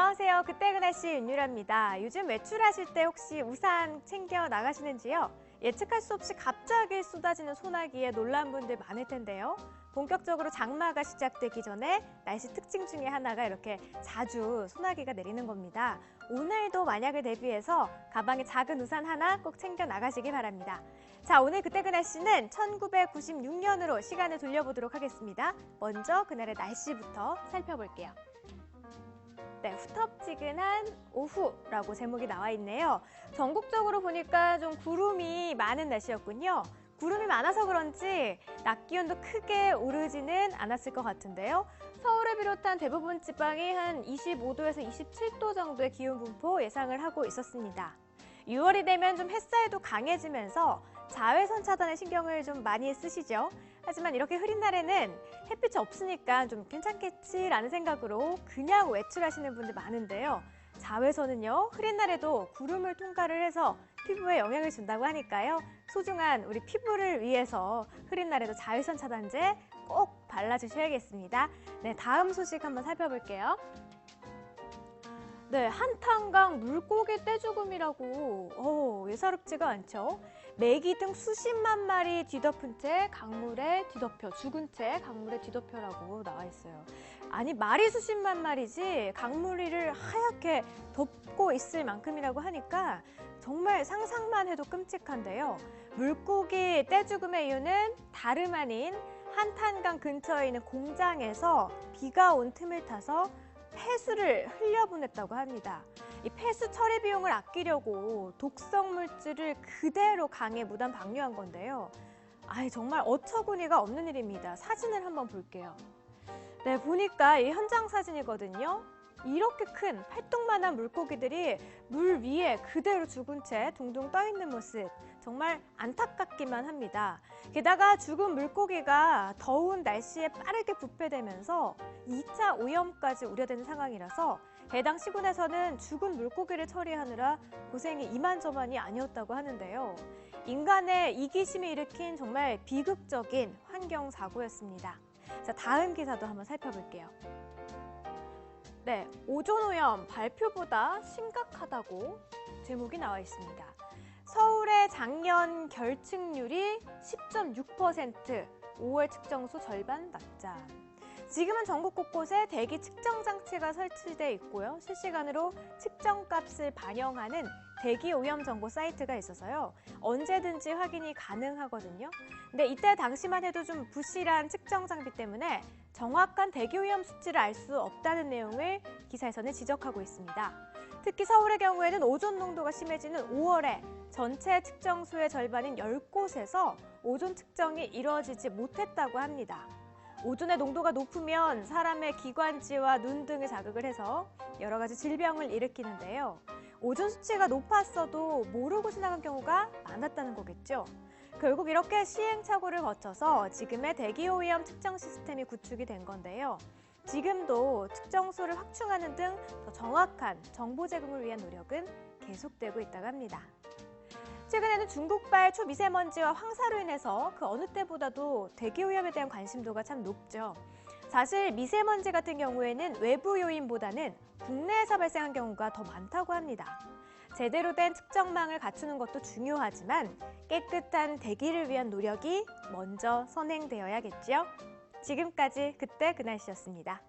안녕하세요. 그때 그 날씨 윤유라입니다. 요즘 외출하실 때 혹시 우산 챙겨 나가시는지요? 예측할 수 없이 갑자기 쏟아지는 소나기에 놀란 분들 많을 텐데요. 본격적으로 장마가 시작되기 전에 날씨 특징 중에 하나가 이렇게 자주 소나기가 내리는 겁니다. 오늘도 만약을 대비해서 가방에 작은 우산 하나 꼭 챙겨 나가시기 바랍니다. 자, 오늘 그때 그 날씨는 1996년으로 시간을 돌려보도록 하겠습니다. 먼저 그날의 날씨부터 살펴볼게요. 네, 후텁지근한 오후라고 제목이 나와 있네요. 전국적으로 보니까 좀 구름이 많은 날씨였군요. 구름이 많아서 그런지 낮 기온도 크게 오르지는 않았을 것 같은데요. 서울을 비롯한 대부분 지방이 한 25도에서 27도 정도의 기온 분포 예상을 하고 있었습니다. 6월이 되면 좀 햇살도 강해지면서 자외선 차단에 신경을 좀 많이 쓰시죠. 하지만 이렇게 흐린 날에는 햇빛이 없으니까 좀 괜찮겠지라는 생각으로 그냥 외출하시는 분들 많은데요. 자외선은요, 흐린 날에도 구름을 통과를 해서 피부에 영향을 준다고 하니까요. 소중한 우리 피부를 위해서 흐린 날에도 자외선 차단제 꼭 발라주셔야겠습니다. 네, 다음 소식 한번 살펴볼게요. 네, 한탄강 물고기 떼죽음이라고 예사롭지가 않죠. 메기 등 수십만 마리 뒤덮은 채 강물에 뒤덮여, 죽은 채 강물에 뒤덮여라고 나와 있어요. 아니, 말이 수십만 마리지 강물위를 하얗게 덮고 있을 만큼이라고 하니까 정말 상상만 해도 끔찍한데요. 물고기 떼죽음의 이유는 다름 아닌 한탄강 근처에 있는 공장에서 비가 온 틈을 타서 폐수를 흘려보냈다고 합니다. 이 폐수 처리 비용을 아끼려고 독성 물질을 그대로 강에 무단 방류한 건데요. 정말 어처구니가 없는 일입니다. 사진을 한번 볼게요. 네, 보니까 이 현장 사진이거든요. 이렇게 큰 팔뚝만한 물고기들이 물 위에 그대로 죽은 채 둥둥 떠 있는 모습, 정말 안타깝기만 합니다. 게다가 죽은 물고기가 더운 날씨에 빠르게 부패되면서 2차 오염까지 우려되는 상황이라서 해당 시군에서는 죽은 물고기를 처리하느라 고생이 이만저만이 아니었다고 하는데요. 인간의 이기심이 일으킨 정말 비극적인 환경사고였습니다. 자, 다음 기사도 한번 살펴볼게요. 네, 오존오염 발표보다 심각하다고 제목이 나와 있습니다. 서울의 작년 결층률이 10.6%, 5월 측정수 절반 낙점. 지금은 전국 곳곳에 대기 측정 장치가 설치돼 있고요. 실시간으로 측정값을 반영하는 대기 오염 정보 사이트가 있어서요. 언제든지 확인이 가능하거든요. 근데 이때 당시만 해도 좀 부실한 측정 장비 때문에 정확한 대기 오염 수치를 알 수 없다는 내용을 기사에서는 지적하고 있습니다. 특히 서울의 경우에는 오존 농도가 심해지는 5월에 전체 측정수의 절반인 10곳에서 오존 측정이 이루어지지 못했다고 합니다. 오존의 농도가 높으면 사람의 기관지와 눈 등을 자극을 해서 여러 가지 질병을 일으키는데요. 오존 수치가 높았어도 모르고 지나간 경우가 많았다는 거겠죠. 결국 이렇게 시행착오를 거쳐서 지금의 대기오염 측정 시스템이 구축이 된 건데요. 지금도 측정수를 확충하는 등 더 정확한 정보 제공을 위한 노력은 계속되고 있다고 합니다. 최근에는 중국발 초미세먼지와 황사로 인해서 그 어느 때보다도 대기오염에 대한 관심도가 참 높죠. 사실 미세먼지 같은 경우에는 외부 요인보다는 국내에서 발생한 경우가 더 많다고 합니다. 제대로 된 측정망을 갖추는 것도 중요하지만 깨끗한 대기를 위한 노력이 먼저 선행되어야겠죠. 지금까지 그때 그 날씨였습니다.